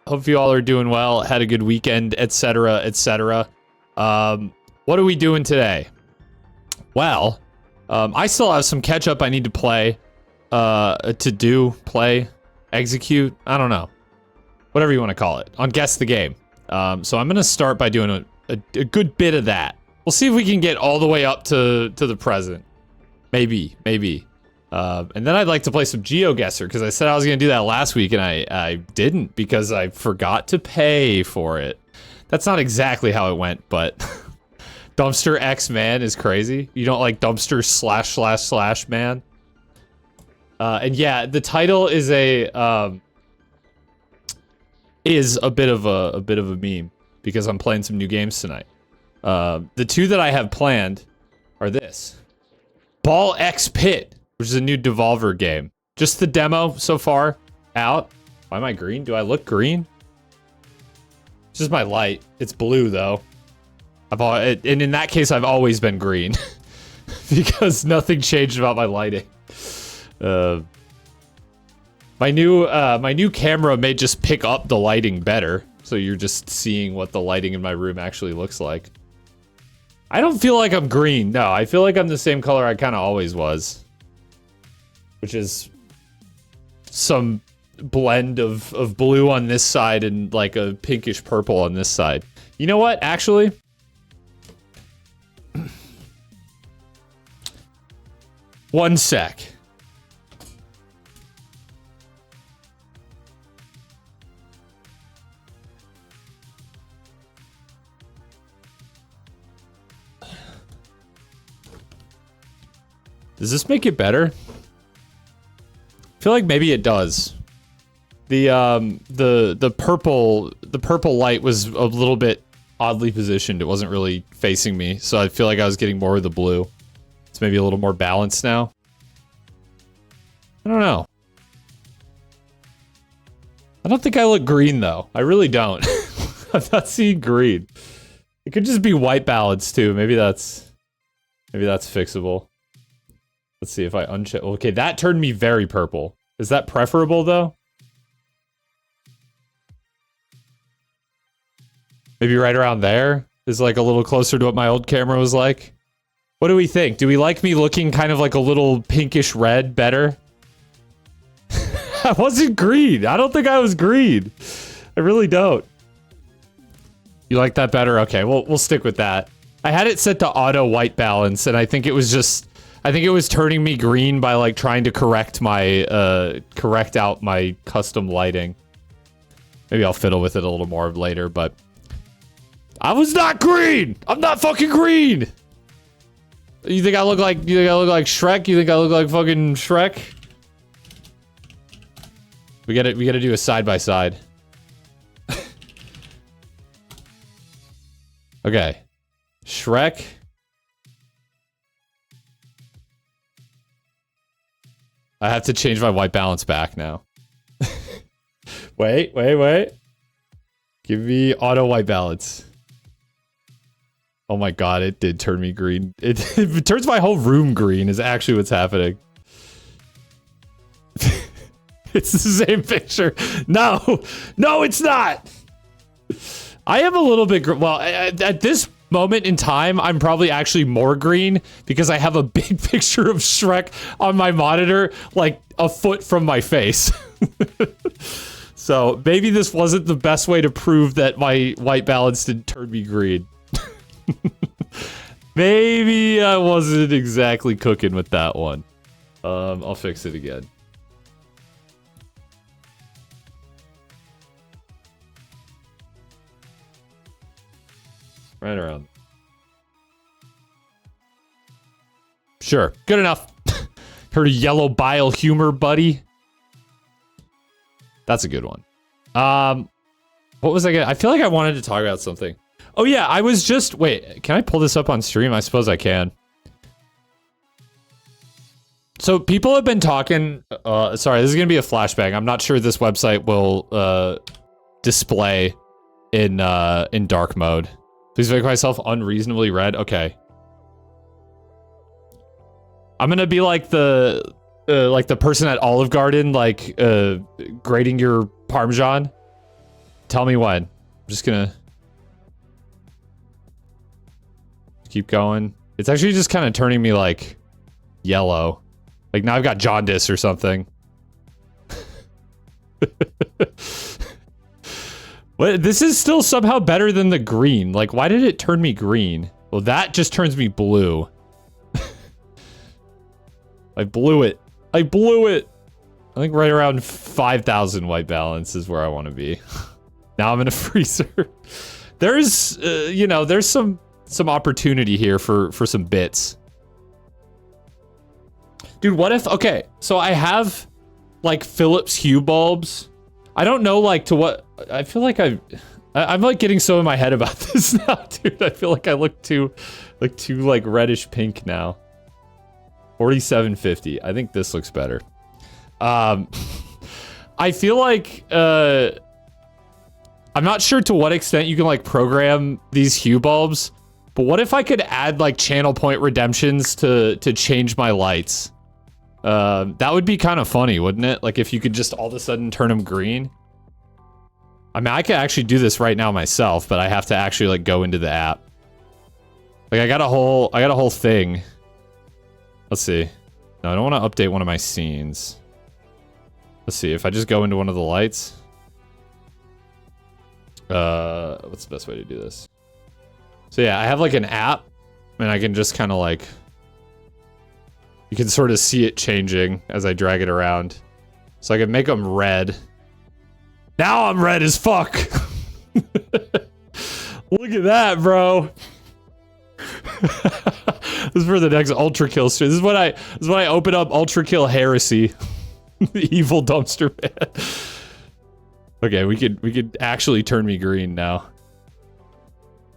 Hope you all are doing well. Had a good weekend, etc., etc. What are we doing today? Well, I still have some catch up I need to play, execute. I don't know, whatever you want to call it. On Guess the Game. So I'm gonna start by doing a good bit of that. We'll see if we can get all the way up to the present. Maybe. And then I'd like to play some Geoguessr, because I said I was going to do that last week, and I didn't, because I forgot to pay for it. That's not exactly how it went, but Dumpster X Man is crazy. You don't like Dumpster / Man? And yeah, the title is a bit of a meme, because I'm playing some new games tonight. The two that I have planned are this. Ball X Pit, which is a new Devolver game. Just the demo so far out. Why am I green? Do I look green? It's just my light. It's blue though. And in that case, I've always been green because nothing changed about my lighting. My new camera may just pick up the lighting better, so you're just seeing what the lighting in my room actually looks like. I don't feel like I'm green. No, I feel like I'm the same color I kind of always was. Which is some blend of blue on this side and like a pinkish purple on this side. You know what, actually? One sec. Does this make it better? I feel like maybe it does. The purple light was a little bit oddly positioned. It wasn't really facing me, so I feel like I was getting more of the blue. It's maybe a little more balanced now. I don't know. I don't think I look green though. I really don't. I'm not seeing green. It could just be white balance too. Maybe that's fixable. Let's see if I uncheck. Okay, that turned me very purple. Is that preferable though? Maybe right around there is like a little closer to what my old camera was like. What do we think? Do we like me looking kind of like a little pinkish red better? I wasn't green. I don't think I was green. I really don't. You like that better? Okay, we'll stick with that. I had it set to auto white balance, and I think it was turning me green by like trying to correct out my custom lighting. Maybe I'll fiddle with it a little more later, but I was not green. I'm not fucking green. You think I look like Shrek? You think I look like fucking Shrek? We gotta do a side by side. Okay. Shrek. I have to change my white balance back now. Wait. Give me auto white balance. Oh my god, it did turn me green. It turns my whole room green is actually what's happening. It's the same picture. No, it's not. I am a little bit, well, at this moment in time, I'm probably actually more green because I have a big picture of Shrek on my monitor, like a foot from my face. So maybe this wasn't the best way to prove that my white balance didn't turn me green. Maybe I wasn't exactly cooking with that one. I'll fix it again. Right around. Sure, good enough. Heard of yellow bile humor, buddy? That's a good one. What was I gonna? I feel like I wanted to talk about something. Oh yeah, I was just, wait, can I pull this up on stream? I suppose I can. So people have been talking, sorry, this is gonna be a flashbang. I'm not sure this website will display in dark mode. Please make myself unreasonably red. Okay. I'm gonna be like the person at Olive Garden, like, grating your Parmesan. Tell me when. I'm just gonna keep going. It's actually just kind of turning me like yellow. Like now I've got jaundice or something. What? This is still somehow better than the green. Like, why did it turn me green? Well, that just turns me blue. I blew it. I blew it. I think right around 5,000 white balance is where I want to be. Now I'm in a freezer. There's, you know, there's some opportunity here for some bits. Dude, what if, okay, so I have like Philips Hue bulbs. I don't know like to what, I feel like I'm like getting so in my head about this now, dude. I feel like I look too like reddish pink now. 4750. I think this looks better. I feel like, I'm not sure to what extent you can like program these hue bulbs, but what if I could add like channel point redemptions to change my lights? That would be kind of funny, wouldn't it? Like if you could just all of a sudden turn them green. I mean, I could actually do this right now myself, but I have to actually like go into the app. Like I got a whole thing. Let's see. No, I don't want to update one of my scenes. Let's see, if I just go into one of the lights. What's the best way to do this? So yeah, I have like an app, and I can just kind of like... You can sort of see it changing as I drag it around. So I can make them red. Now I'm red as fuck! Look at that, bro! This is for the next Ultrakill stream. This is when I open up Ultrakill Heresy. The evil dumpster man. Okay, we could actually turn me green now.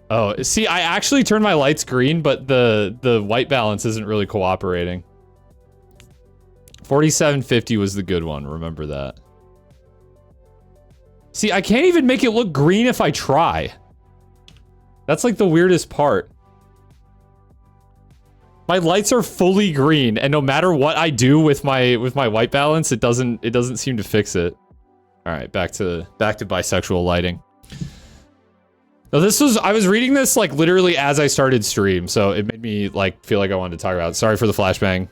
Oh, see, I actually turned my lights green, but the white balance isn't really cooperating. 4750 was the good one, remember that. See, I can't even make it look green if I try. That's like the weirdest part. My lights are fully green, and no matter what I do with my white balance, it doesn't seem to fix it. All right, back to bisexual lighting. Now I was reading this like literally as I started stream, so it made me like feel like I wanted to talk about it. Sorry for the flashbang.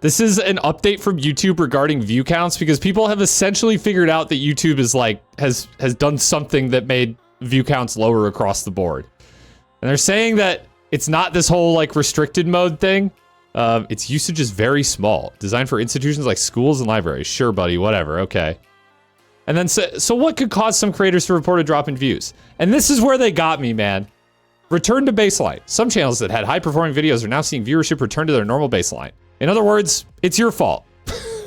This is an update from YouTube regarding view counts because people have essentially figured out that YouTube is like has done something that made view counts lower across the board. And they're saying that it's not this whole like restricted mode thing. Its usage is very small. Designed for institutions like schools and libraries. Sure, buddy, whatever, okay. And then so what could cause some creators to report a drop in views? And this is where they got me, man. Return to baseline. Some channels that had high performing videos are now seeing viewership return to their normal baseline. In other words, it's your fault.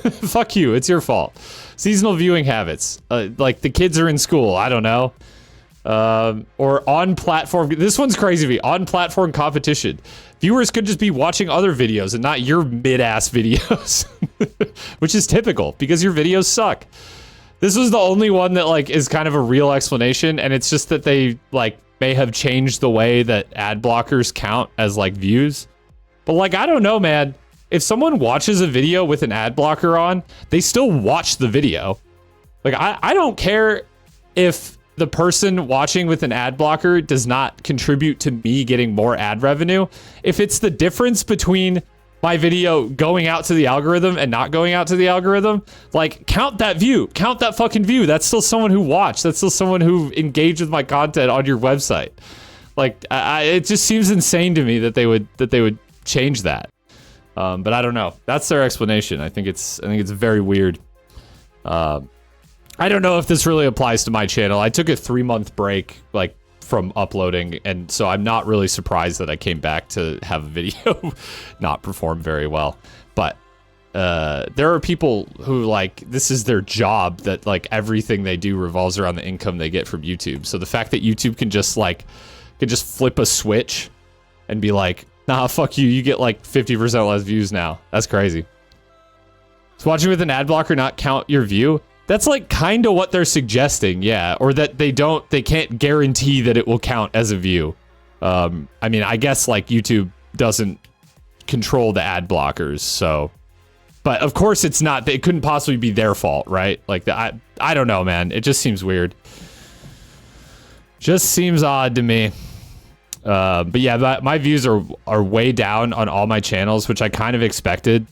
Fuck you, it's your fault. Seasonal viewing habits. Like the kids are in school, I don't know. Or on platform, this one's crazy to me. On platform competition. Viewers could just be watching other videos and not your mid-ass videos. Which is typical, because your videos suck. This was the only one that like is kind of a real explanation, and it's just that they like may have changed the way that ad blockers count as like views. But like, I don't know, man. If someone watches a video with an ad blocker on, they still watch the video. Like, I don't care if the person watching with an ad blocker does not contribute to me getting more ad revenue. If it's the difference between my video going out to the algorithm and not going out to the algorithm, like, count that view. Count that fucking view. That's still someone who watched. That's still someone who engaged with my content on your website. Like, it just seems insane to me that they would change that. But I don't know. That's their explanation. I think it's very weird. I don't know if this really applies to my channel. I took a 3-month break, like, from uploading, and so I'm not really surprised that I came back to have a video not perform very well. But there are people who, like, this is their job, that, like, everything they do revolves around the income they get from YouTube. So the fact that YouTube can just flip a switch and be like, nah, fuck you, you get like 50% less views now. That's crazy. So watching with an ad blocker not count your view? That's like kind of what they're suggesting, yeah. Or that they can't guarantee that it will count as a view. I mean, I guess like YouTube doesn't control the ad blockers, so But of course it's not, it couldn't possibly be their fault, right? Like, I don't know, man. It just seems weird. Just seems odd to me. But yeah, my views are way down on all my channels, which I kind of expected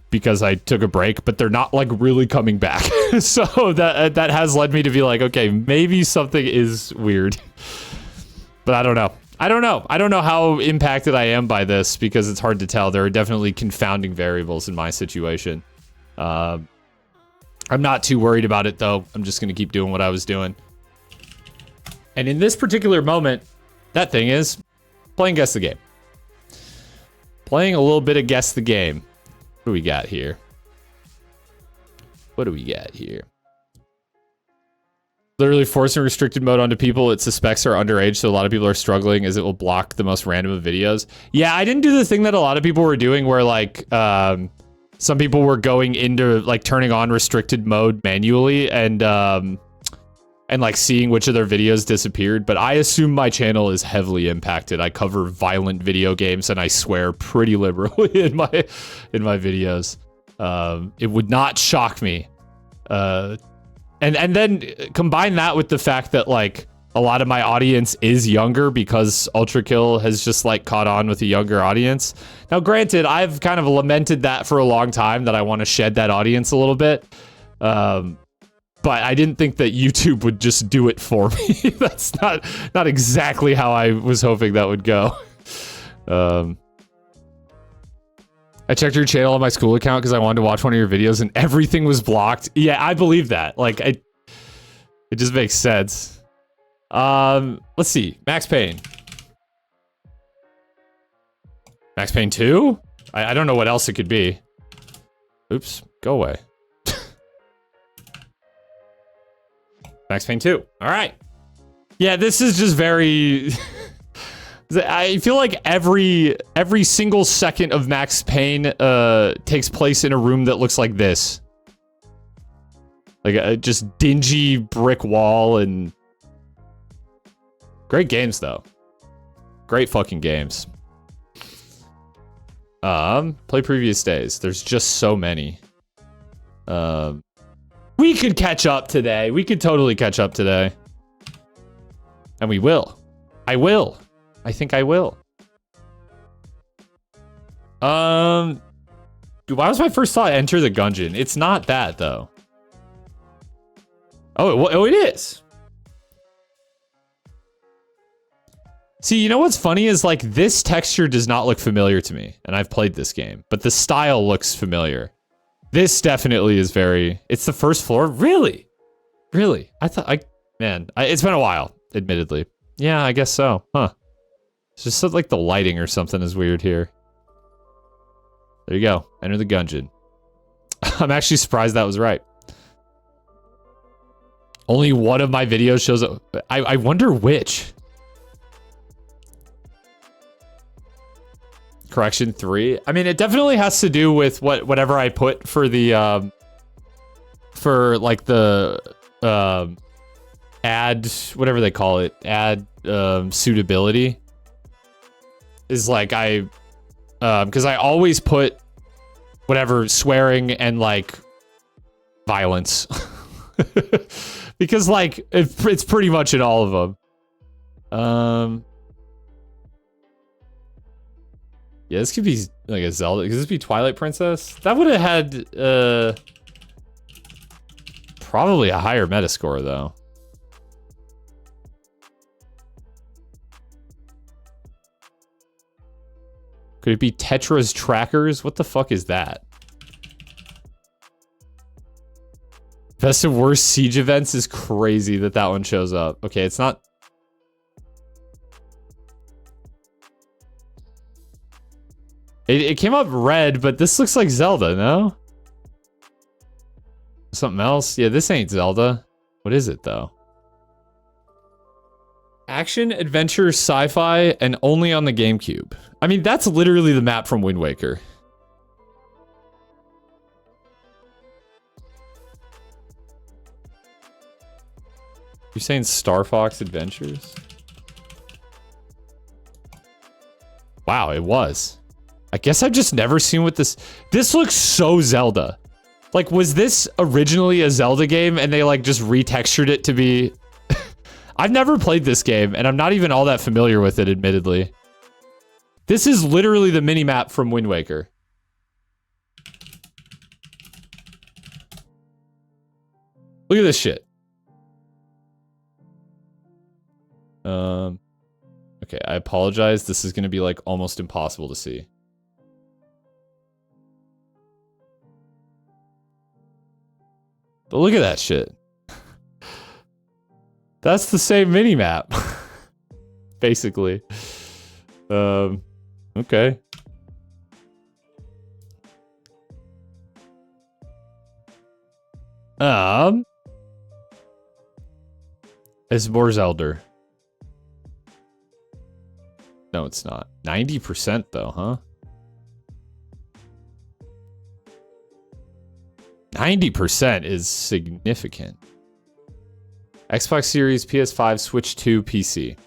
because I took a break, but they're not like really coming back. So that has led me to be like, okay, maybe something is weird. But I don't know. I don't know how impacted I am by this because it's hard to tell. There are definitely confounding variables in my situation. I'm not too worried about it though. I'm just going to keep doing what I was doing. And in this particular moment, that thing is playing Guess the Game. Playing a little bit of Guess the Game. What do we got here? What do we got here? Literally forcing restricted mode onto people it suspects are underage, so a lot of people are struggling as it will block the most random of videos. Yeah, I didn't do the thing that a lot of people were doing where like some people were going into like turning on restricted mode manually and like seeing which of their videos disappeared, but I assume my channel is heavily impacted. I cover violent video games and I swear pretty liberally in my videos. It would not shock me. And then combine that with the fact that like a lot of my audience is younger because Ultrakill has just like caught on with a younger audience. Now, granted, I've kind of lamented that for a long time that I want to shed that audience a little bit. But I didn't think that YouTube would just do it for me. That's not exactly how I was hoping that would go. I checked your channel on my school account because I wanted to watch one of your videos and everything was blocked. Yeah, I believe that. Like, it just makes sense. Let's see. Max Payne. Max Payne 2? I don't know what else it could be. Oops. Go away. Max Payne 2. All right. Yeah, this is just very... I feel like every single second of Max Payne takes place in a room that looks like this. Like a just dingy brick wall and... Great games, though. Great fucking games. Play previous days. There's just so many. We could catch up today. We could totally catch up today. And we will. I will. I think I will. Dude, why was my first thought enter the gungeon? It's not that, though. Oh, it is. See, you know what's funny is like this texture does not look familiar to me, and I've played this game, but the style looks familiar. This definitely is very... It's the first floor? Really? Really? It's been a while, admittedly. Yeah, I guess so. Huh. It's just so, like the lighting or something is weird here. There you go. Enter the gungeon. I'm actually surprised that was right. Only one of my videos shows up. I wonder which. Correction 3. I mean, it definitely has to do with whatever I put for the for like the ad, whatever they call it, ad suitability. Is like because I always put whatever swearing and like violence. Because like it's pretty much in all of them. Yeah, this could be like a Zelda. Could this be Twilight Princess? That would have had probably a higher Metascore though. Could it be Tetra's Trackers? What the fuck is that? Best of worst siege events is crazy that one shows up. Okay, it's not... It came up red, but this looks like Zelda, no? Something else? Yeah, this ain't Zelda. What is it, though? Action, adventure, sci-fi, and only on the GameCube. I mean, that's literally the map from Wind Waker. You're saying Star Fox Adventures? Wow, it was. I guess I've just never seen what this... This looks so Zelda. Like, was this originally a Zelda game and they, like, just retextured it to be... I've never played this game, and I'm not even all that familiar with it, admittedly. This is literally the mini-map from Wind Waker. Look at this shit. Okay, I apologize. This is gonna be, like, almost impossible to see. But look at that shit. That's the same mini-map. Basically. Okay. It's more Zelda. No, it's not. 90% though, huh? 90% is significant. Xbox Series, PS5, Switch 2, PC.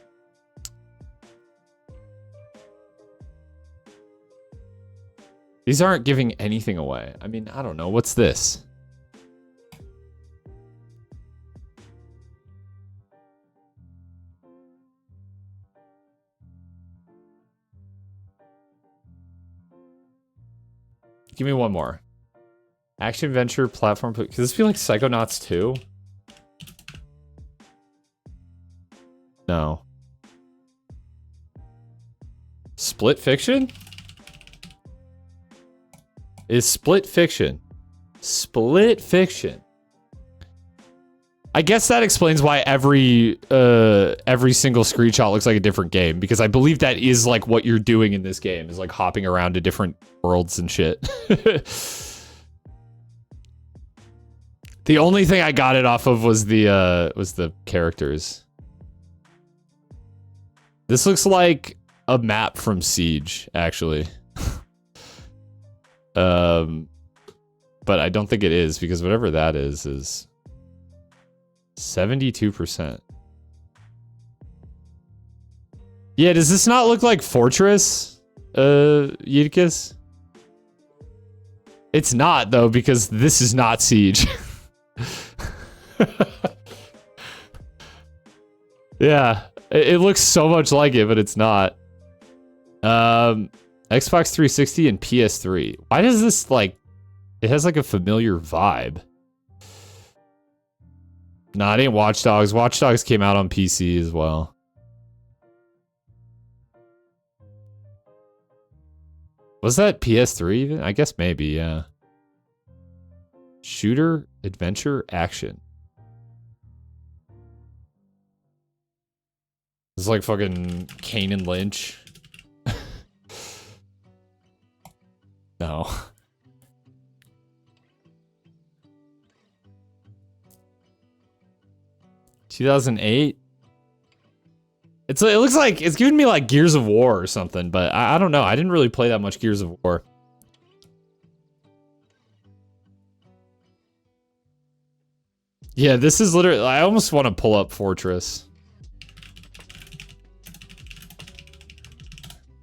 These aren't giving anything away. I mean, I don't know. What's this? Give me one more. Action, adventure, platform. Could this be like Psychonauts 2? No. Split Fiction? Is Split Fiction. Split Fiction. I guess that explains why every single screenshot looks like a different game, because I believe that is like what you're doing in this game, is like hopping around to different worlds and shit. The only thing I got it off of was the characters. This looks like a map from Siege, actually. But I don't think it is, because whatever that is 72%. Yeah, does this not look like Fortress, Geoguessr? It's not, though, because this is not Siege. Yeah, it looks so much like it, but it's not. Xbox 360 and PS3. Why does this, like, it has like a familiar vibe? Nah, it ain't Watch Dogs. Watch Dogs came out on PC as well. Was that PS3 even? I guess maybe, yeah. Shooter, adventure, action. It's like fucking Kane and Lynch. No. $2008? It looks like it's giving me like Gears of War or something, but I don't know. I didn't really play that much Gears of War. Yeah, this is literally, I almost want to pull up Fortress.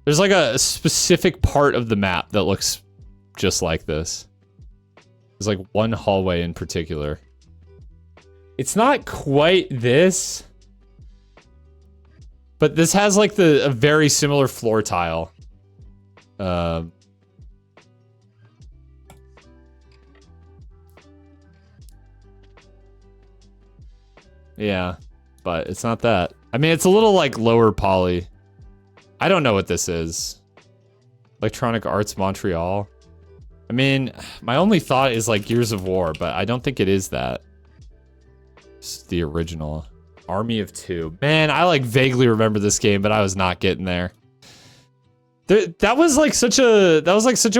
There's like a specific part of the map that looks just like this. There's like one hallway in particular. It's not quite this, but this has like a very similar floor tile. Yeah, but it's not that. I mean, it's a little like lower poly. I don't know what this is. Electronic Arts Montreal. I mean, my only thought is like Gears of War, but I don't think it is that. It's the original. Army of Two. Man, I like vaguely remember this game, but I was not getting there. That was like such a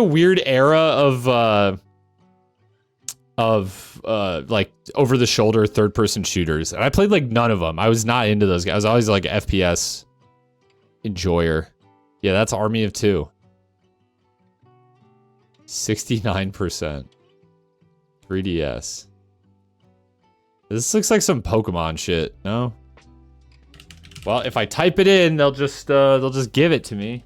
weird era of like over the shoulder third person shooters. And I played like none of them. I was not into those guys. I was always like FPS enjoyer. Yeah, that's Army of Two. 69%. 3DS. This looks like some Pokemon shit, no? Well, if I type it in, they'll just give it to me.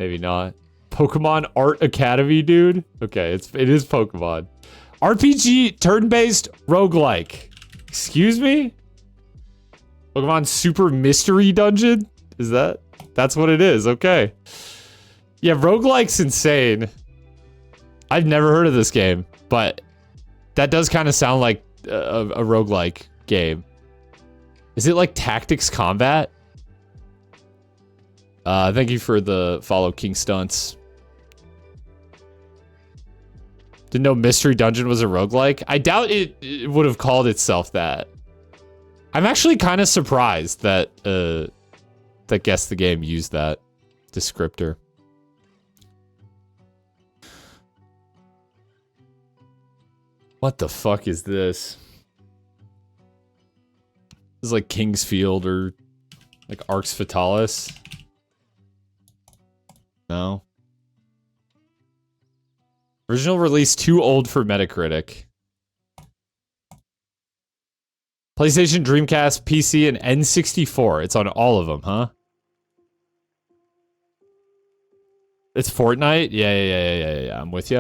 Maybe not. Pokemon Art Academy, dude. Okay, it is Pokemon. RPG turn-based roguelike. Excuse me? Pokemon Super Mystery Dungeon? That's what it is, okay. Yeah, roguelike's insane. I've never heard of this game, but that does kind of sound like a roguelike game. Is it like Tactics Combat? Thank you for the follow, King Stunts. Didn't know Mystery Dungeon was a roguelike. I doubt it would have called itself that. I'm actually kind of surprised that Guess the Game used that descriptor. What the fuck is this? This is like Kingsfield or like Arx Fatalis. No. Original release too old for Metacritic. PlayStation, Dreamcast, PC, and N64. It's on all of them, huh? It's Fortnite? Yeah. I'm with you.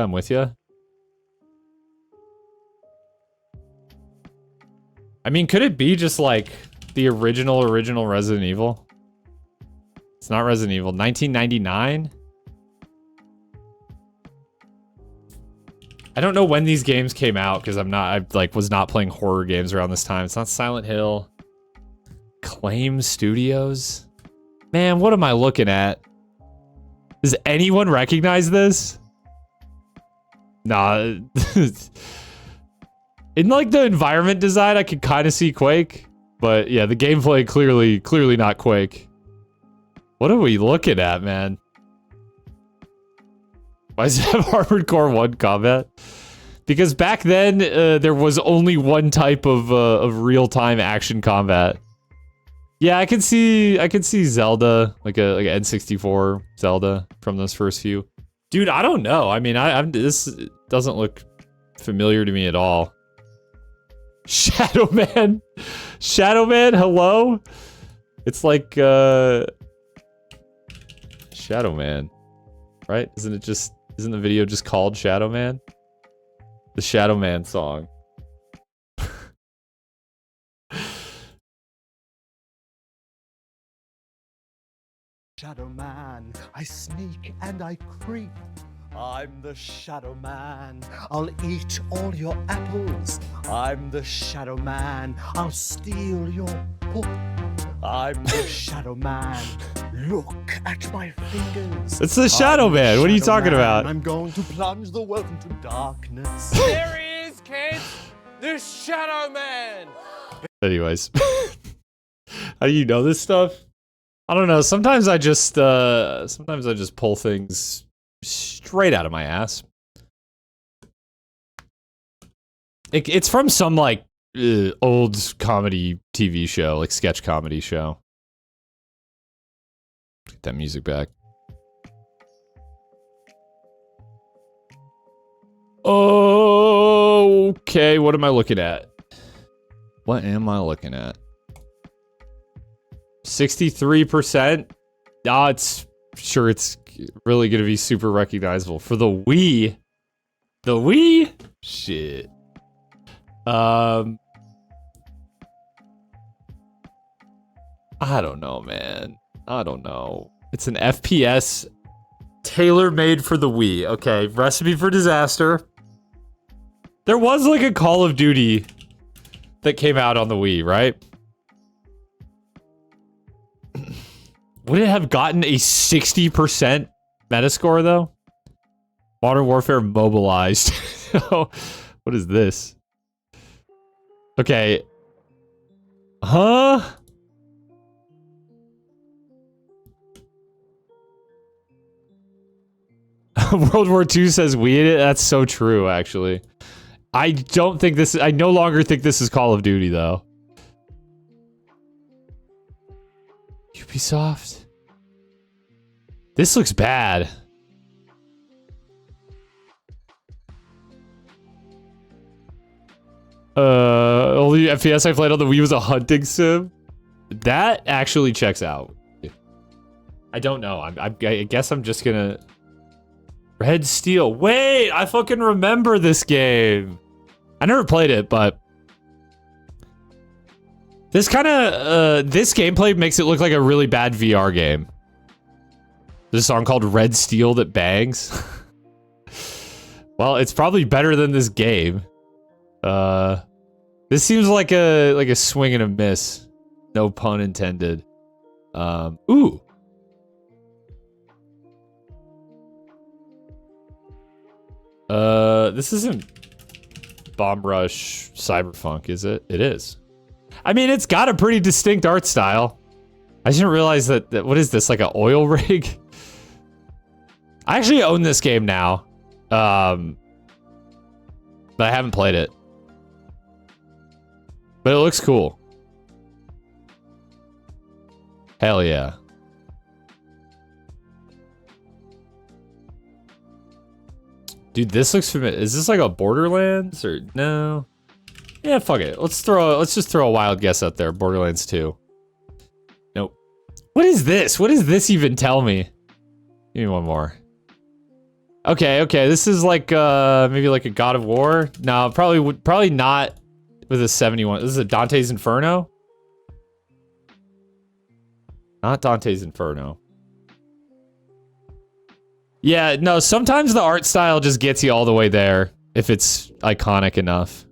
I mean, could it be just like the original Resident Evil? It's not Resident Evil. 1999? I don't know when these games came out because I was not playing horror games around this time. It's not Silent Hill. Claim Studios? Man, what am I looking at? Does anyone recognize this? Nah. In like the environment design, I could kind of see Quake. But yeah, the gameplay clearly not Quake. What are we looking at, man? Why does it have Armored Core 1 combat? Because back then, there was only one type of real-time action combat. Yeah, I can see Zelda, like a N64 Zelda from those first few. Dude, I don't know. I mean, this doesn't look familiar to me at all. Shadow Man, hello? It's like Shadow Man, right? Isn't the video just called Shadow Man? The Shadow Man song. Shadow Man, I sneak and I creep. I'm the Shadow Man. I'll eat all your apples. I'm the Shadow Man. I'll steal your book. I'm the Shadow Man. Look at my fingers. It's the Shadow Man. What are you talking about? I'm going to plunge the world into darkness. There he is, kids! The Shadow Man! Anyways. How do you know this stuff? I don't know. Sometimes I just pull things straight out of my ass. It's from some like old comedy TV show, like sketch comedy show. Get that music back. Okay, what am I looking at? 63%? Ah, it's really gonna be super recognizable. For the Wii? The Wii? Shit. I don't know, man. I don't know. It's an FPS tailor-made for the Wii. Okay, Recipe for Disaster. There was like a Call of Duty that came out on the Wii, right? Would it have gotten a 60% Metascore, though? Modern Warfare Mobilized. What is this? Okay. Huh? World War II says we in it? That's so true, actually. I no longer think this is Call of Duty, though. Ubisoft? This looks bad. Only FPS I played on the Wii was a hunting sim. That actually checks out. I don't know. I guess I'm just gonna... Red Steel. Wait, I fucking remember this game. I never played it, but... This kind of... this gameplay makes it look like a really bad VR game. There's a song called Red Steel that bangs. Well, it's probably better than this game. This seems like a swing and a miss. No pun intended. Ooh. This isn't Bomb Rush Cyberpunk, is it? It is. I mean, it's got a pretty distinct art style. I didn't realize that what is this, like an oil rig? I actually own this game now. But I haven't played it. But it looks cool. Hell yeah. Dude, this looks familiar. Is this like a Borderlands or no? Yeah, fuck it. Let's just throw a wild guess out there. Borderlands 2. Nope. What is this? What does this even tell me? Give me one more. Okay, this is like maybe like a God of War. No, probably not with a 71. This is a Dante's Inferno. Not Dante's Inferno. Yeah, no, sometimes the art style just gets you all the way there if it's iconic enough.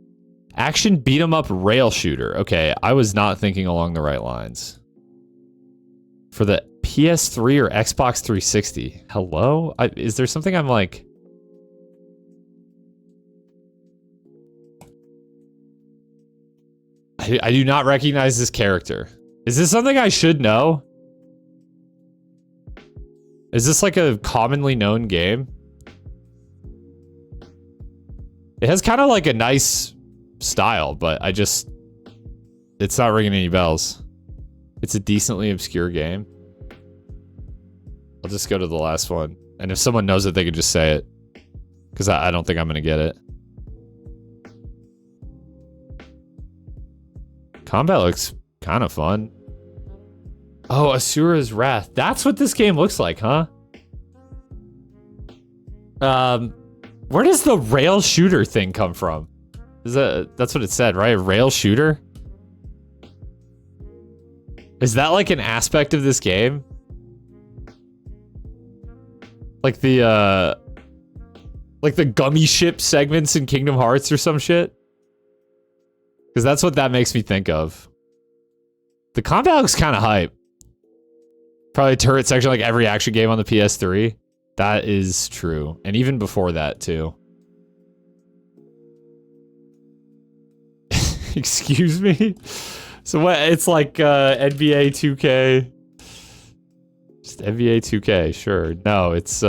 Action beat 'em up rail shooter. Okay, I was not thinking along the right lines. For the PS3 or Xbox 360. Hello? Is there something I'm like... I do not recognize this character. Is this something I should know? Is this like a commonly known game? It has kind of like a nice style, but it's not ringing any bells. It's a decently obscure game. I'll just go to the last one. And if someone knows it, they can just say it. Because I don't think I'm going to get it. Combat looks kind of fun. Oh, Asura's Wrath. That's what this game looks like, huh? Where does the rail shooter thing come from? That's what it said, right? A rail shooter? Is that like an aspect of this game? Like the gummy ship segments in Kingdom Hearts or some shit? Because that's what that makes me think of. The combat looks kind of hype. Probably turret section like every action game on the PS3. That is true. And even before that, too. Excuse me? So what? It's like NBA 2K. Just NBA 2K, sure. No, it's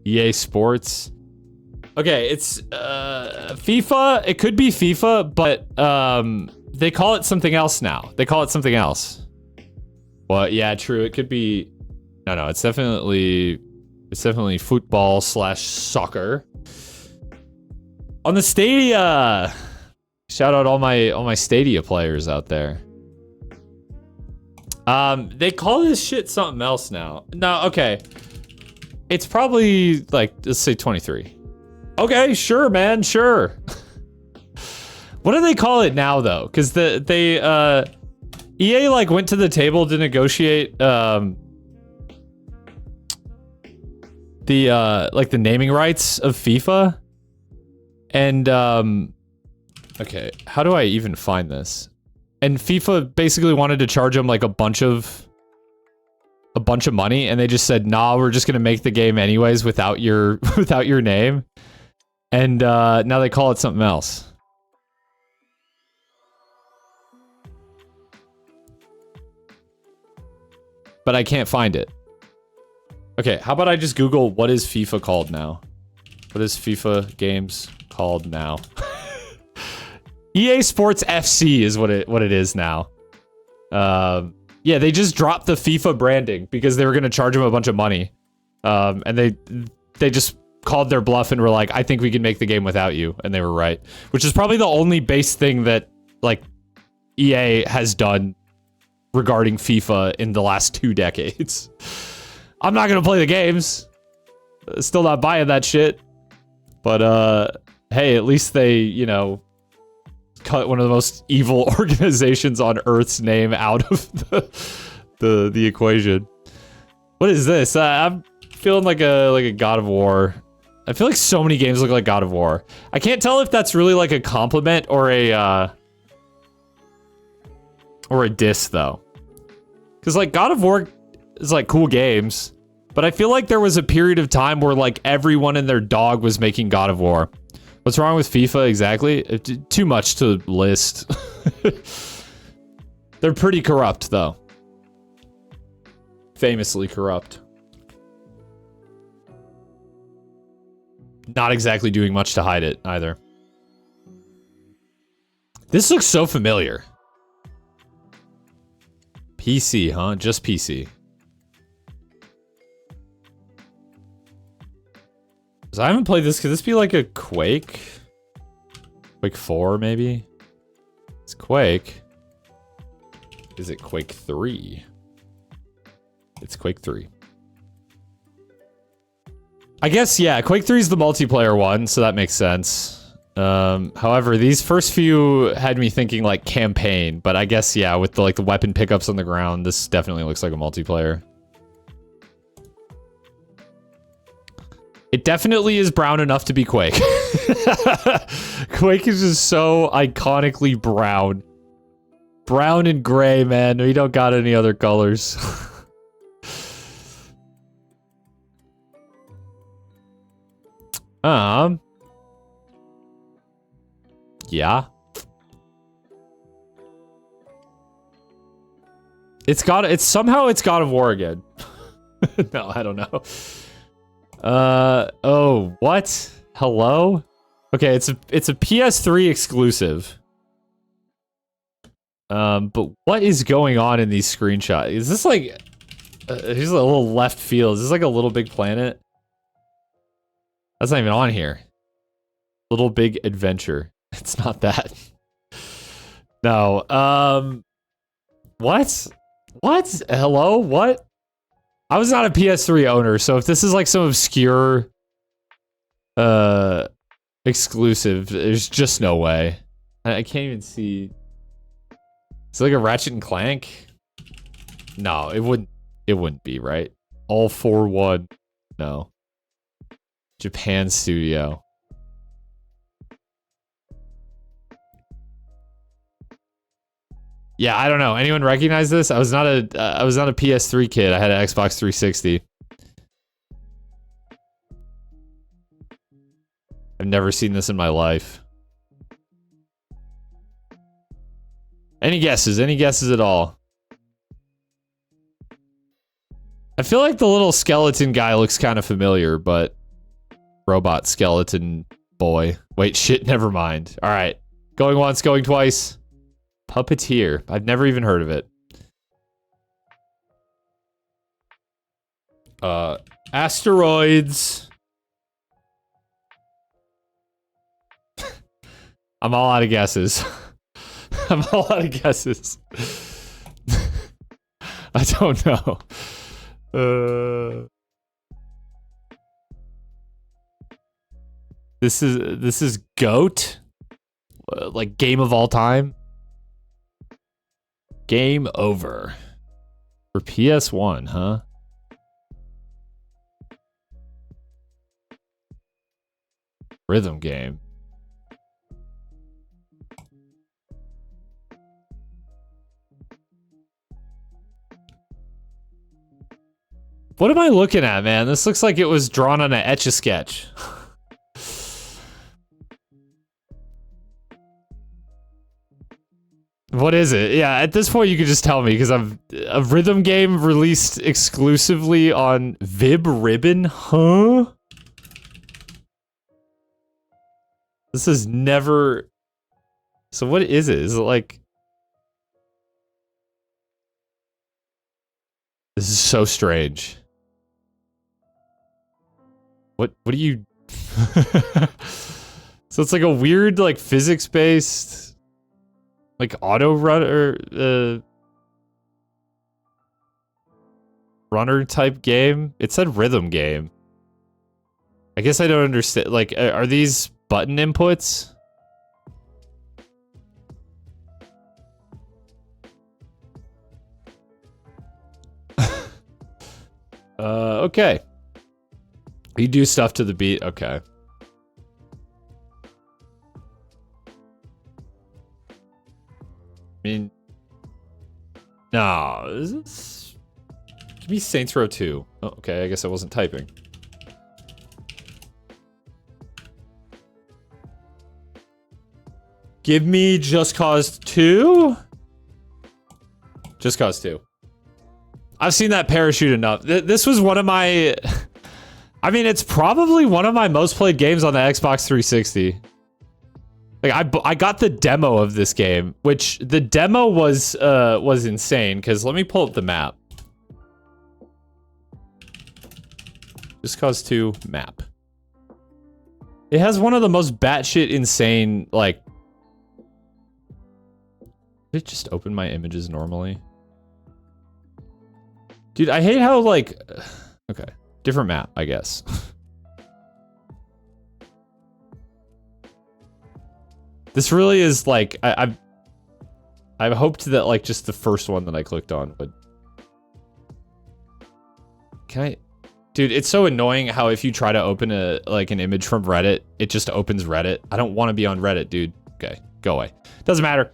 EA Sports. Okay, it's FIFA. It could be FIFA, but they call it something else now. They call it something else. Well, yeah, true. It could be. No. It's definitely football / soccer. On the Stadia. Shout out all my Stadia players out there. They call this shit something else now. No, okay. It's probably like, let's say 23. Okay, sure, man, sure. What do they call it now, though? Because EA like went to the table to negotiate the naming rights of FIFA, and okay, how do I even find this? And FIFA basically wanted to charge them like a bunch of money, and they just said, "Nah, we're just gonna make the game anyways without your name." And now they call it something else. But I can't find it. Okay, how about I just Google what is FIFA called now? What is FIFA games called now? EA Sports FC is what it is now. Yeah, they just dropped the FIFA branding because they were going to charge them a bunch of money. And they just called their bluff and were like, I think we can make the game without you. And they were right. Which is probably the only base thing that, like, EA has done regarding FIFA in the last 2 decades. I'm not gonna play the games. Still not buying that shit. But, hey, at least they, you know, cut one of the most evil organizations on Earth's name out of the equation. What is this? I'm feeling like a God of War. I feel like so many games look like God of War. I can't tell if that's really like a compliment or a diss though. Cause like God of War is like cool games, but I feel like there was a period of time where like everyone and their dog was making God of War. What's wrong with FIFA exactly? Too much to list. They're pretty corrupt though. Famously corrupt. Not exactly doing much to hide it, either. This looks so familiar. PC, huh? Just PC. So I haven't played this. Could this be like a Quake? Quake 4, maybe? It's Quake. Is it Quake 3? It's Quake 3. I guess, yeah, Quake 3 is the multiplayer one, so that makes sense. However, these first few had me thinking like campaign, but I guess, yeah, with the, like the weapon pickups on the ground, this definitely looks like a multiplayer. It definitely is brown enough to be Quake. Quake is just so iconically brown. Brown and gray, man. We don't got any other colors. Yeah. It's God of War again. No, I don't know. Oh, what? Hello? Okay, it's a PS3 exclusive. But what is going on in these screenshots? Is this like here's a little left field. Is this like a Little Big Planet? That's not even on here. Little Big Adventure. It's not that. No. What? What? Hello? What? I was not a PS3 owner, so if this is like some obscure exclusive, there's just no way. I can't even see. Is it like a Ratchet and Clank? No, it wouldn't be, right? All for one. No. Japan studio. Yeah, I don't know. Anyone recognize this? I was not a PS3 kid. I had an Xbox 360. I've never seen this in my life. Any guesses? Any guesses at all? I feel like the little skeleton guy looks kind of familiar, but robot skeleton boy. Wait, shit, never mind. All right. Going once, going twice. Puppeteer. I've never even heard of it. Asteroids. I'm all out of guesses. I'm all out of guesses. I don't know. This is GOAT? Like game of all time? Game over. For PS1, huh? Rhythm game. What am I looking at, man? This looks like it was drawn on an Etch-a-Sketch. What is it? Yeah, at this point you could just tell me, because I'm a rhythm game released exclusively on Vib Ribbon, huh? This is never... So what is it? Is it like... This is so strange. What do you... So it's like a weird, like, physics-based... Like auto runner, runner type game. It said rhythm game. I guess I don't understand. Like, are these button inputs? Okay. You do stuff to the beat. Okay. I mean, no, is this? Give me Saints Row 2. Oh, okay, I guess I wasn't typing. Give me Just Cause 2? Just Cause 2. I've seen that parachute enough. This was one of my... I mean, it's probably one of my most played games on the Xbox 360. Like, I got the demo of this game, which the demo was insane, because let me pull up the map. Just Cause 2 map. It has one of the most batshit insane, like... Did it just open my images normally? Dude, I hate how, like... Okay. Different map, I guess. This really is, like... I've hoped that, like, just the first one that I clicked on would... Can I... Dude, it's so annoying how if you try to open an image from Reddit, it just opens Reddit. I don't want to be on Reddit, dude. Okay, go away. Doesn't matter.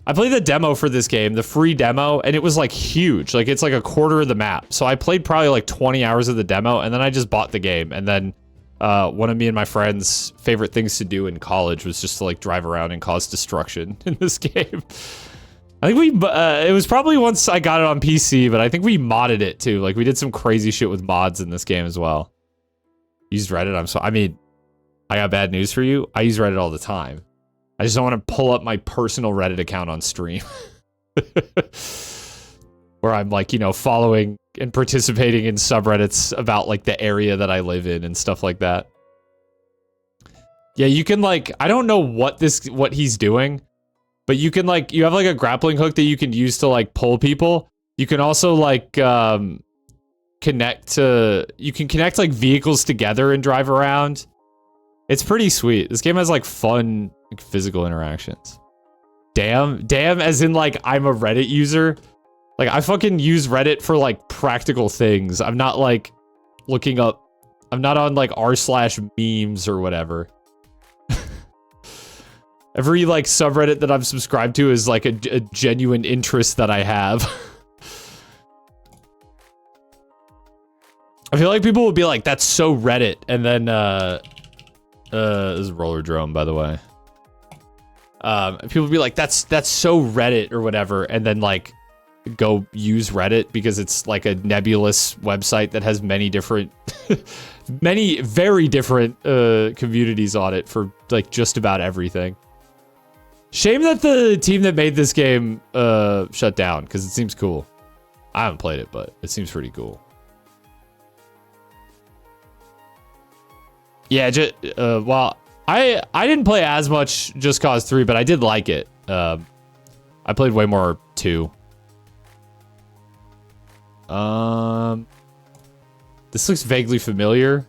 I played the demo for this game, the free demo, and it was like huge. Like it's like a quarter of the map. So I played probably like 20 hours of the demo, and then I just bought the game. And then one of me and my friends' favorite things to do in college was just to like drive around and cause destruction in this game. I think it was probably once I got it on PC, but I think we modded it too. Like we did some crazy shit with mods in this game as well. Used Reddit, I mean, I got bad news for you. I use Reddit all the time. I just don't want to pull up my personal Reddit account on stream. Where I'm like, you know, following and participating in subreddits about like the area that I live in and stuff like that. Yeah, you can like, I don't know what he's doing, but you can like, you have like a grappling hook that you can use to like pull people. You can also like connect like vehicles together and drive around. It's pretty sweet. This game has like fun like, physical interactions. Damn as in like I'm a Reddit user. Like I fucking use Reddit for like practical things. I'm not like looking up, I'm not on like r/memes or whatever. Every like subreddit that I'm subscribed to is like a genuine interest that I have. I feel like people would be like, that's so Reddit, and then this is Roller Drone, by the way. People would be like, that's so Reddit or whatever, and then like go use Reddit because it's like a nebulous website that has many different many very different communities on it for like just about everything. Shame that the team that made this game shut down, because it seems cool. I haven't played it, but it seems pretty cool. Yeah, well, I didn't play as much Just Cause 3, but I did like it. I played way more 2. This looks vaguely familiar.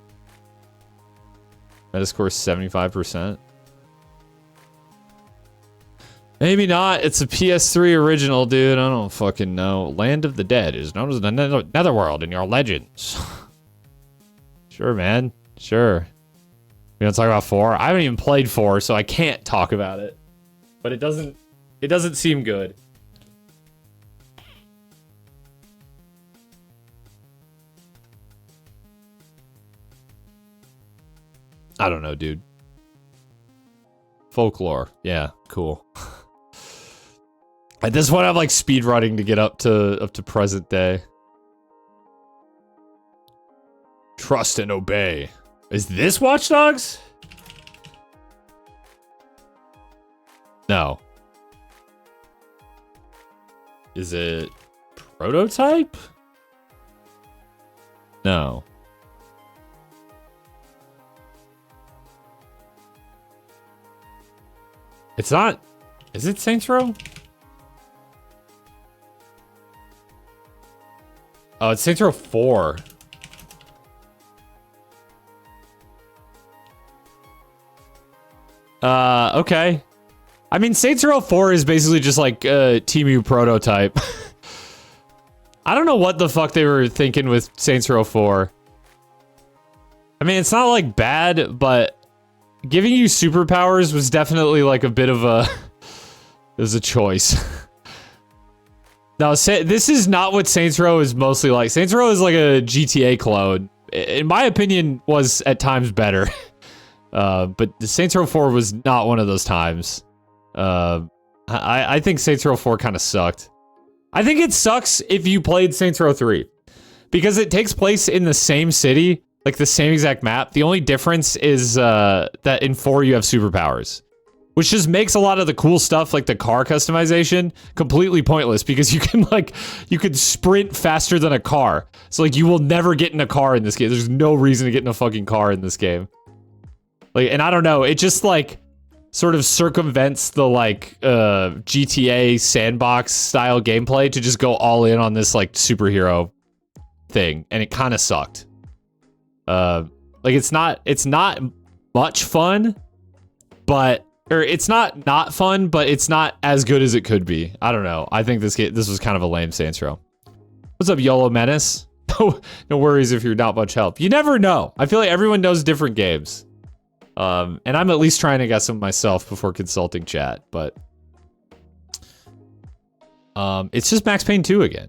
Metascore 75%. Maybe not. It's a PS3 original, dude. I don't fucking know. Land of the Dead is known as the Netherworld in your legends. Sure, man. Sure. We don't talk about 4. I haven't even played 4, so I can't talk about it. But it doesn't seem good. I don't know, dude. Folklore. Yeah, cool. At this point, I'm like speed running to get up to present day. Trust and obey. Is this Watch Dogs? No. Is it Prototype? No. It's not. Is it Saints Row? Oh, it's Saints Row 4. Okay. I mean, Saints Row 4 is basically just like Temu prototype. I don't know what the fuck they were thinking with Saints Row 4. I mean, it's not like bad, but giving you superpowers was definitely like a bit of a... it was a choice. Now, this is not what Saints Row is mostly like. Saints Row is like a GTA clone. In my opinion, was at times better. But the Saints Row 4 was not one of those times. I think Saints Row 4 kind of sucked. I think it sucks if you played Saints Row 3. Because it takes place in the same city, like the same exact map. The only difference is that in 4 you have superpowers. Which just makes a lot of the cool stuff, like the car customization, completely pointless. Because you can sprint faster than a car. So like you will never get in a car in this game. There's no reason to get in a fucking car in this game. Like, and I don't know, it just like sort of circumvents the like GTA sandbox style gameplay to just go all in on this like superhero thing, and it kind of sucked. Like it's not much fun, but it's not fun, but it's not as good as it could be. I don't know. I think this was kind of a lame Saints Row. What's up, YOLO Menace? No worries if you're not much help. You never know. I feel like everyone knows different games. And I'm at least trying to guess them myself before consulting chat, but it's just Max Payne 2 again.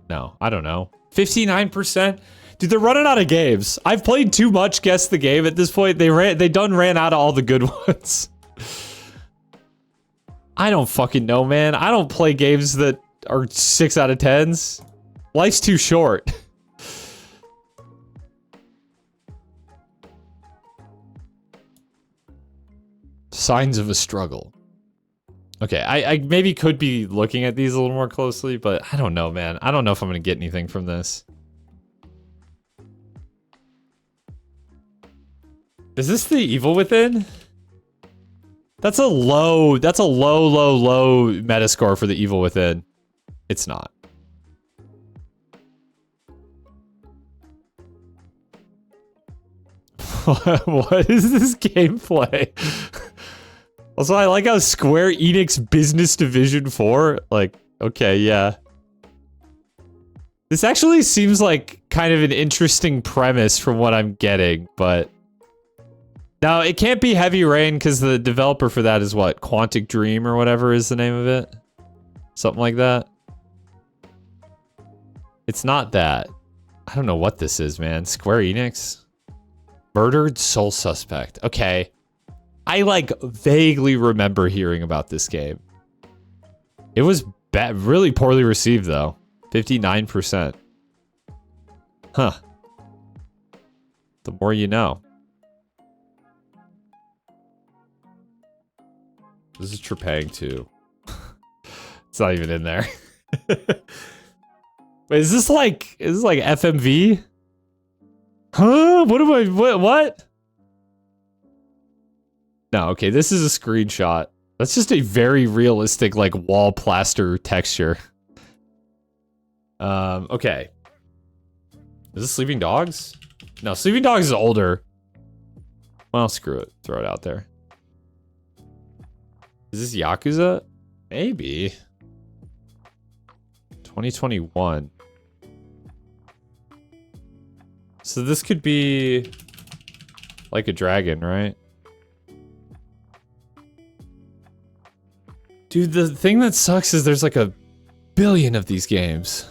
No, I don't know. 59%? Dude, they're running out of games. I've played too much Guess the Game at this point. They done ran out of all the good ones. I don't fucking know, man. I don't play games that are 6 out of 10s. Life's too short. Signs of a struggle. Okay, I maybe could be looking at these a little more closely, but I don't know, man. I don't know if I'm gonna get anything from this. Is this the Evil Within? That's a low Metascore for the Evil Within. It's not. What is this gameplay? Also, I like how Square Enix Business Division 4, like, okay, yeah. This actually seems like kind of an interesting premise from what I'm getting, but... Now, it can't be Heavy Rain because the developer for that is what? Quantic Dream or whatever is the name of it? Something like that. It's not that. I don't know what this is, man. Square Enix? Murdered Soul Suspect. Okay. I, like, vaguely remember hearing about this game. It was really poorly received, though. 59%. Huh. The more you know. This is Trepang, too. It's not even in there. Wait, is this like FMV? Huh? What? No, okay, this is a screenshot. That's just a very realistic, like, wall plaster texture. Okay. Is this Sleeping Dogs? No, Sleeping Dogs is older. Well, screw it. Throw it out there. Is this Yakuza? Maybe. 2021. So this could be... Like a Dragon, right? Dude, the thing that sucks is there's like a billion of these games.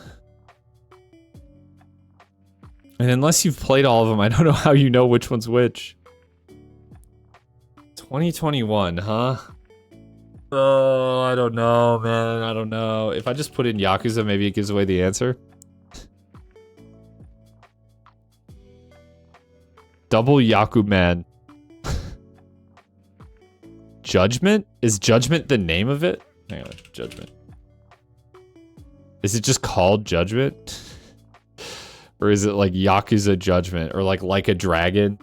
And unless you've played all of them, I don't know how you know which one's which. 2021, huh? Oh, I don't know, man. I don't know. If I just put in Yakuza, maybe it gives away the answer. Double Yakuman. Judgment? Is Judgment the name of it? Hang on, Judgment. Is it just called Judgment? Or is it like Yakuza Judgment? Or like a Dragon?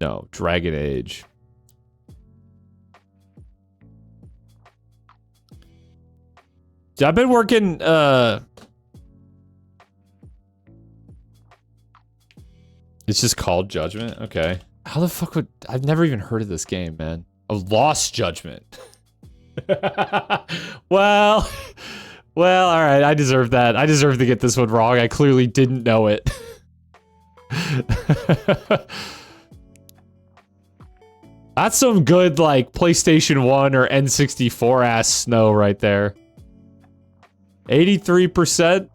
No, Dragon Age. I've been working, it's just called Judgment? Okay. How the fuck would... I've never even heard of this game, man. A Lost Judgment. Well... Well, alright, I deserve that. I deserve to get this one wrong. I clearly didn't know it. That's some good, like, PlayStation 1 or N64 ass snow right there. 83%?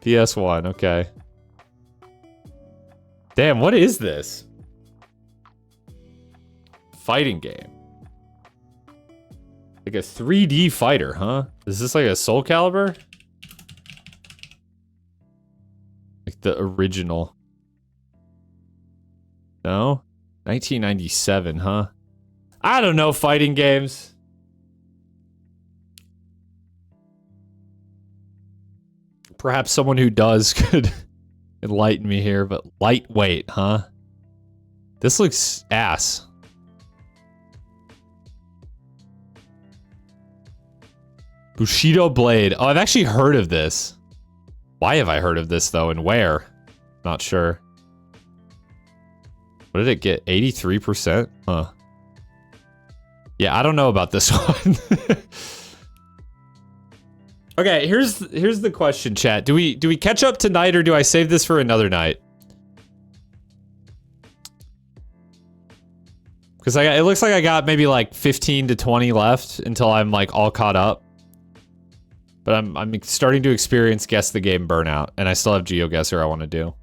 PS1, okay. Damn, what is this? Fighting game. Like a 3D fighter, huh? Is this like a Soul Calibur? Like the original. No? 1997, huh? I don't know fighting games. Perhaps someone who does could enlighten me here, but lightweight, huh? This looks ass. Bushido Blade. Oh, I've actually heard of this. Why have I heard of this, though, and where? Not sure. What did it get? 83%? Huh. Yeah, I don't know about this one. Okay, here's the question, chat. Do we catch up tonight, or do I save this for another night? Because it looks like I got maybe like 15 to 20 left until I'm like all caught up. But I'm starting to experience Guess the Game burnout, and I still have Geoguessr I want to do.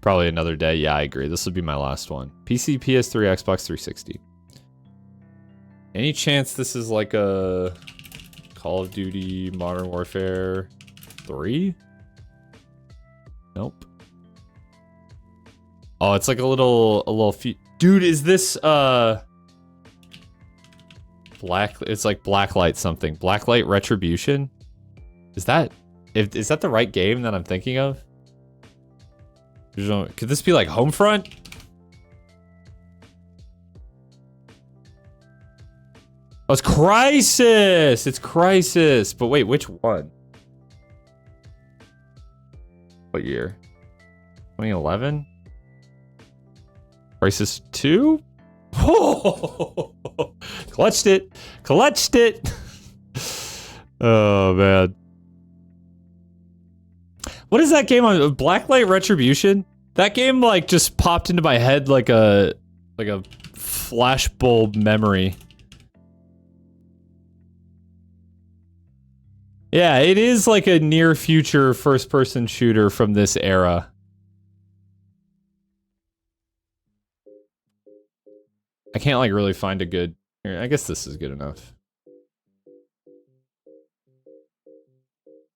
Probably another day. Yeah, I agree. This will be my last one. PC, PS3, Xbox 360. Any chance this is like a Call of Duty Modern Warfare 3? Nope. Oh, it's like a little dude, is this it's like Blacklight something. Blacklight Retribution? Is that the right game that I'm thinking of? Could this be like Homefront? Oh, it's Crisis! It's Crisis! But wait, which one? What year? 2011? Crisis 2? Oh, clutched it. Clutched it. Oh, man. What is that game on? Blacklight Retribution? That game, like, just popped into my head like a flashbulb memory. Yeah, it is like a near future first-person shooter from this era. I can't like really find a good... Here, I guess this is good enough.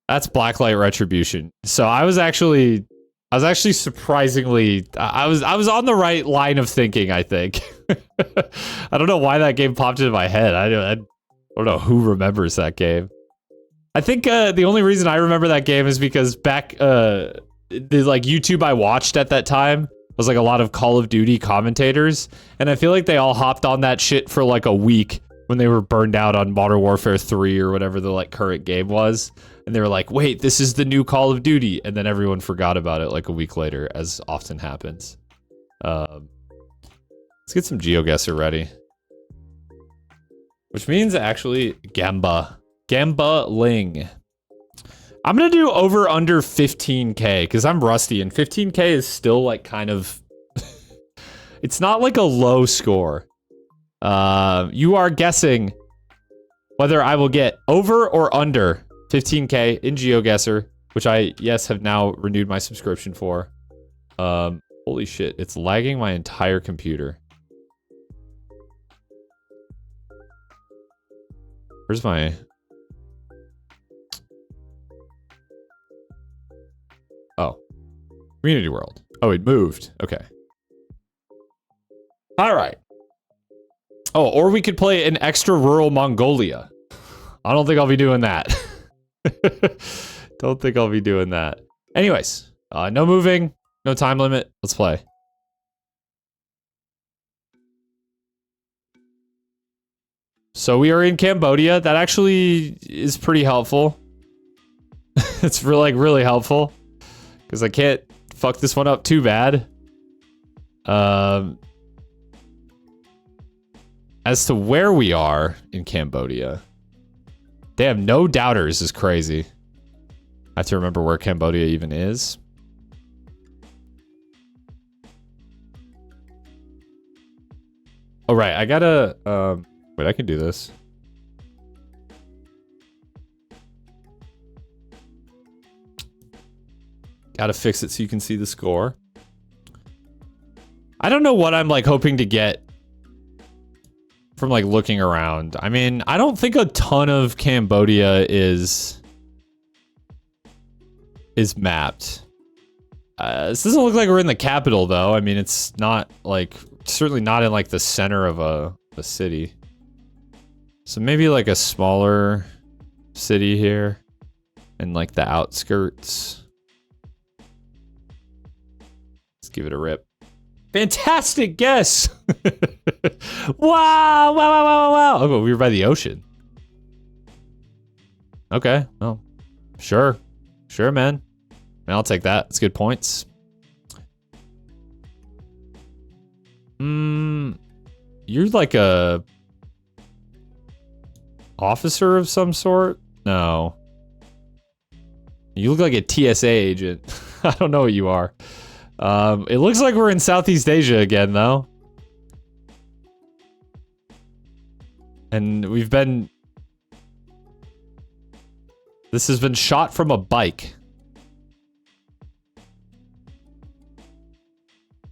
That's Blacklight Retribution. So I was actually surprisingly... I was on the right line of thinking, I think. I don't know why that game popped into my head. I don't know who remembers that game. I think the only reason I remember that game is because back... the like YouTube I watched at that time was like a lot of Call of Duty commentators, and I feel like they all hopped on that shit for like a week when they were burned out on Modern Warfare 3 or whatever the like current game was, and they were like, wait, this is the new Call of Duty, and then everyone forgot about it like a week later, as often happens. Let's get some Geoguessr ready. Which means actually Gamba Ling. I'm gonna do over under 15k because I'm rusty, and 15k is still like kind of it's not like a low score. You are guessing whether I will get over or under 15k in Geoguessr, which I have now renewed my subscription for. Holy shit, it's lagging my entire computer. Where's my... Oh. Community World. Oh, it moved. Okay. Alright. Oh, or we could play an extra rural Mongolia. I don't think I'll be doing that. Don't think I'll be doing that. Anyways, no moving, no time limit. Let's play. So we are in Cambodia. That actually is pretty helpful. It's really helpful. Because I can't fuck this one up too bad. As to where we are in Cambodia. Damn, no doubters is crazy. I have to remember where Cambodia even is. Oh, right. I gotta... wait, I can do this. Gotta fix it so you can see the score. I don't know what I'm, like, hoping to get from, like, looking around. I mean, I don't think a ton of Cambodia is mapped. This doesn't look like we're in the capital, though. I mean, it's not, like, certainly not in, like, the center of a city. So maybe, like, a smaller city here. And, like, the outskirts. Let's give it a rip. Fantastic guess! Wow! Wow, wow, wow, wow! Oh, we were by the ocean. Okay, well, sure. Sure, man. I'll take that. That's good points. You're like a officer of some sort? No. You look like a TSA agent. I don't know what you are. It looks like we're in Southeast Asia again, though. And we've been... This has been shot from a bike.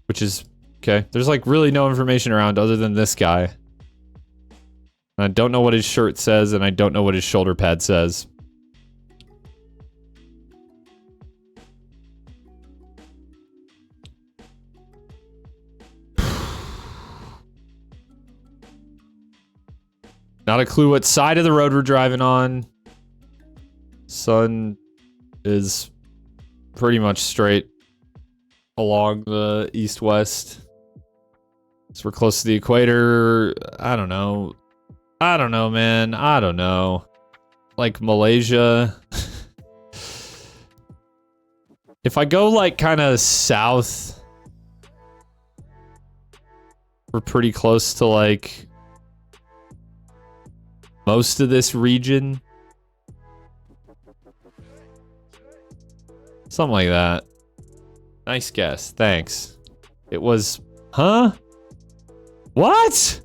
Which is... Okay, there's like really no information around other than this guy. And I don't know what his shirt says, and I don't know what his shoulder pad says. Not a clue what side of the road we're driving on. Sun is pretty much straight along the east-west. So we're close to the equator. I don't know. I don't know, man. I don't know. Like Malaysia. If I go like kind of south, we're pretty close to like most of this region. Something like that. Nice guess. Thanks. It was... Huh? What?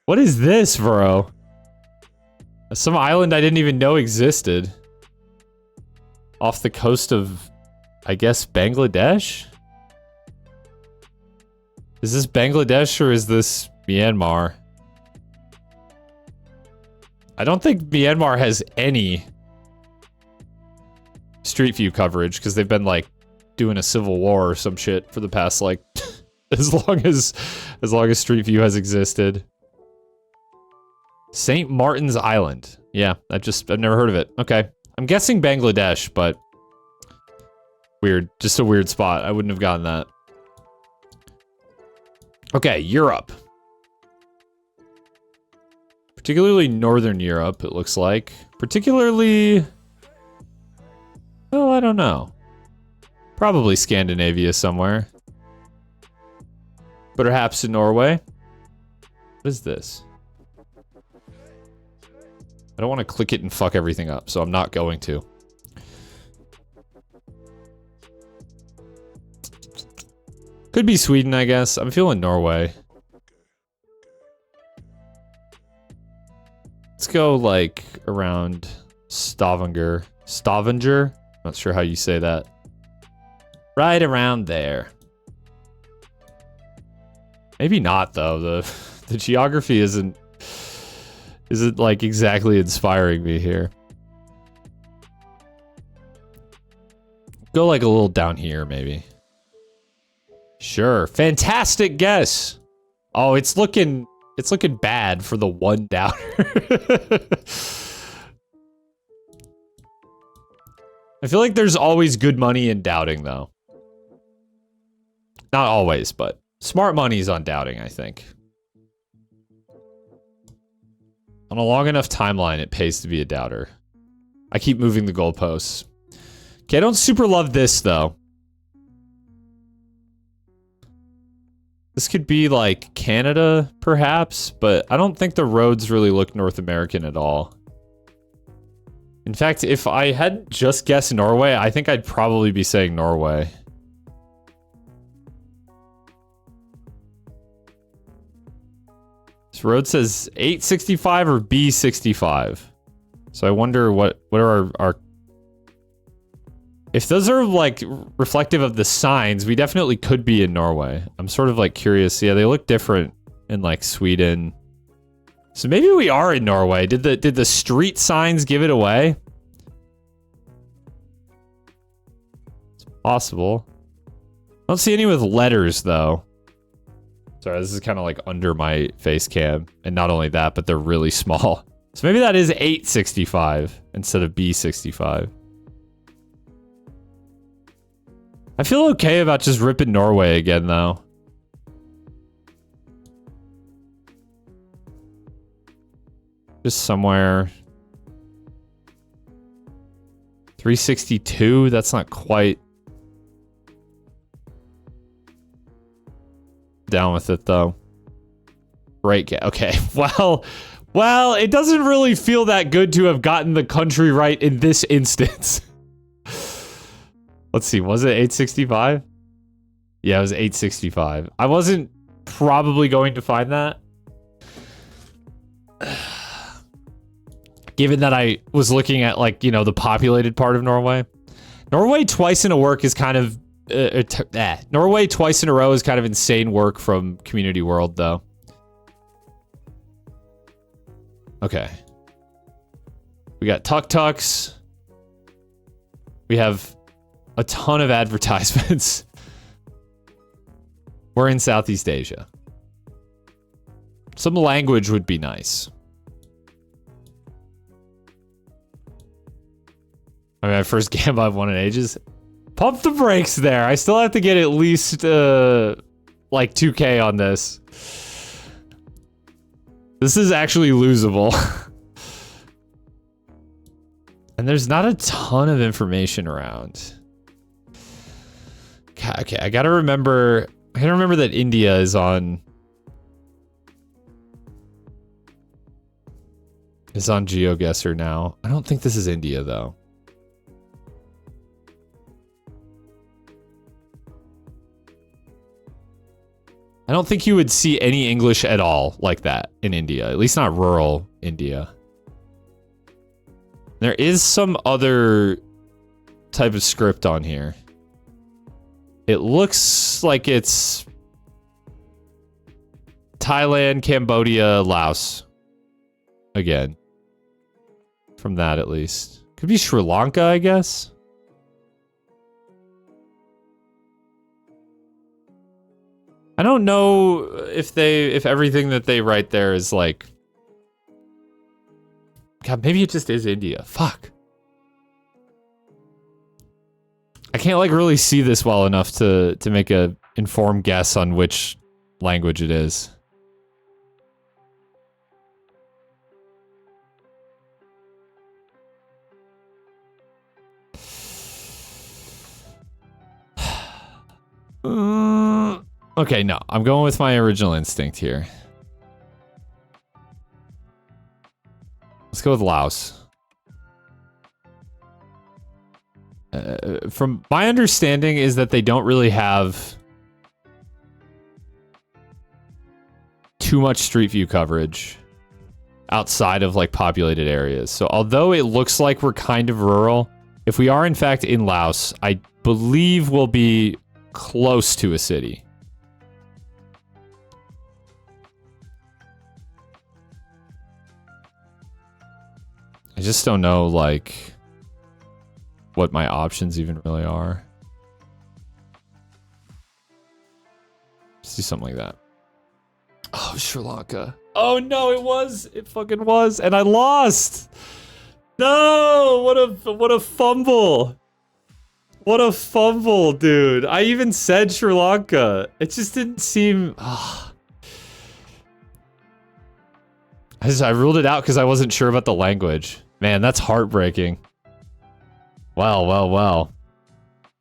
What is this, bro? Some island I didn't even know existed. Off the coast of, I guess, Bangladesh? Is this Bangladesh or is this Myanmar? I don't think Myanmar has any Street View coverage because they've been like doing a civil war or some shit for the past like as long as Street View has existed. St. Martin's Island. Yeah, I've never heard of it. Okay. I'm guessing Bangladesh, but weird. Just a weird spot. I wouldn't have gotten that. Okay, Europe. Particularly Northern Europe, it looks like. Particularly... Well, I don't know. Probably Scandinavia somewhere. Perhaps in Norway. What is this? I don't want to click it and fuck everything up, so I'm not going to. Could be Sweden, I guess. I'm feeling Norway. Let's go, like, around Stavanger. Stavanger? Not sure how you say that. Right around there. Maybe not, though. The geography isn't like exactly inspiring me here. Go like a little down here, maybe. Sure. Fantastic guess. Oh, it's looking bad for the one doubter. I feel like there's always good money in doubting, though. Not always, but smart money's on doubting, I think. On a long enough timeline, it pays to be a doubter. I keep moving the goalposts. Okay, I don't super love this, though. This could be, like, Canada, perhaps, but I don't think the roads really look North American at all. In fact, if I had just guessed Norway, I think I'd probably be saying Norway. This road says 865 or B65. So I wonder what are our... If those are, like, reflective of the signs, we definitely could be in Norway. I'm sort of, like, curious. Yeah, they look different in, like, Sweden. So maybe we are in Norway. Did the street signs give it away? It's possible. I don't see any with letters, though. Sorry, this is kind of, like, under my face cam. And not only that, but they're really small. So maybe that is 865 instead of B65. I feel okay about just ripping Norway again, though. Just somewhere. 362, that's not quite down with it, though. Right, okay. Well, it doesn't really feel that good to have gotten the country right in this instance. Let's see, was it 865? Yeah, it was 865. I wasn't probably going to find that. Given that I was looking at, like, you know, the populated part of Norway. Norway twice in a work is kind of... Norway twice in a row is kind of insane work from Community World, though. Okay. We got tuk-tuks. We have a ton of advertisements. We're in Southeast Asia. Some language would be nice. I mean, my first game I've won in ages. Pump the brakes there. I still have to get at least, like, 2K on this. This is actually losable. And there's not a ton of information around. Okay, I gotta remember that India is on Geoguessr now. I don't think this is India, though. I don't think you would see any English at all like that in India, at least not rural India. There is some other type of script on here. It looks like it's Thailand, Cambodia, Laos. Again. From that, at least. Could be Sri Lanka, I guess. I don't know if everything that they write there is like... God, maybe it just is India. Fuck. I can't, like, really see this well enough to make a informed guess on which language it is. Okay, no. I'm going with my original instinct here. Let's go with Laos. From my understanding is that they don't really have too much Street View coverage outside of, like, populated areas. So although it looks like we're kind of rural, if we are in fact in Laos, I believe we'll be close to a city. I just don't know, like, what my options even really are. Let's do something like that. Oh, Sri Lanka. Oh no, it was. It fucking was. And I lost. No, what a fumble. What a fumble, dude. I even said Sri Lanka. It just didn't seem... I ruled it out because I wasn't sure about the language. Man, that's heartbreaking. Well, well, well.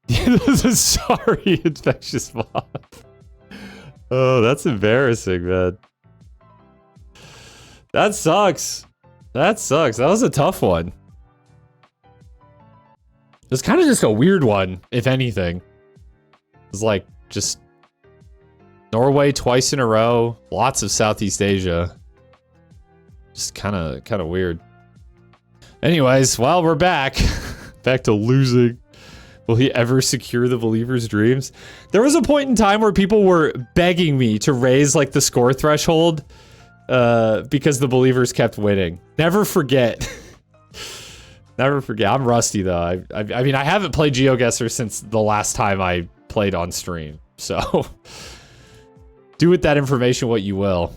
Sorry, infectious moth. Oh, that's embarrassing, man. That sucks. That sucks. That was a tough one. It's kind of just a weird one, if anything. It's like just Norway twice in a row, lots of Southeast Asia. Just kind of weird. Anyways, well, we're back. Back to losing. Will he ever secure the believer's dreams? There was a point in time where people were begging me to raise like the score threshold because the believers kept winning. Never forget. Never forget. I'm rusty though. I mean, I haven't played Geoguessr since the last time I played on stream. So do with that information what you will.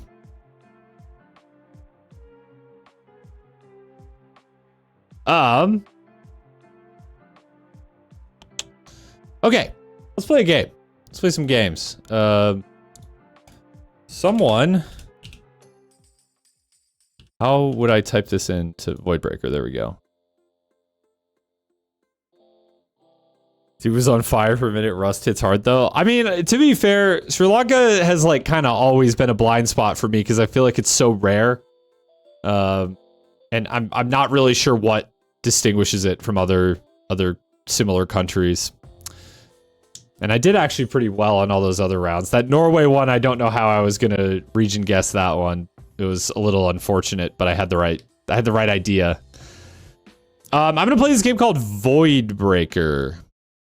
Okay, let's play a game. Let's play some games. Someone. How would I type this into Voidbreaker? There we go. He was on fire for a minute. Rust hits hard though. I mean, to be fair, Sri Lanka has like kind of always been a blind spot for me because I feel like it's so rare. And I'm not really sure what distinguishes it from other similar countries. And I did actually pretty well on all those other rounds. That Norway one, I don't know how I was gonna region guess that one. It was a little unfortunate, but I had the right idea. I'm gonna play this game called Voidbreaker.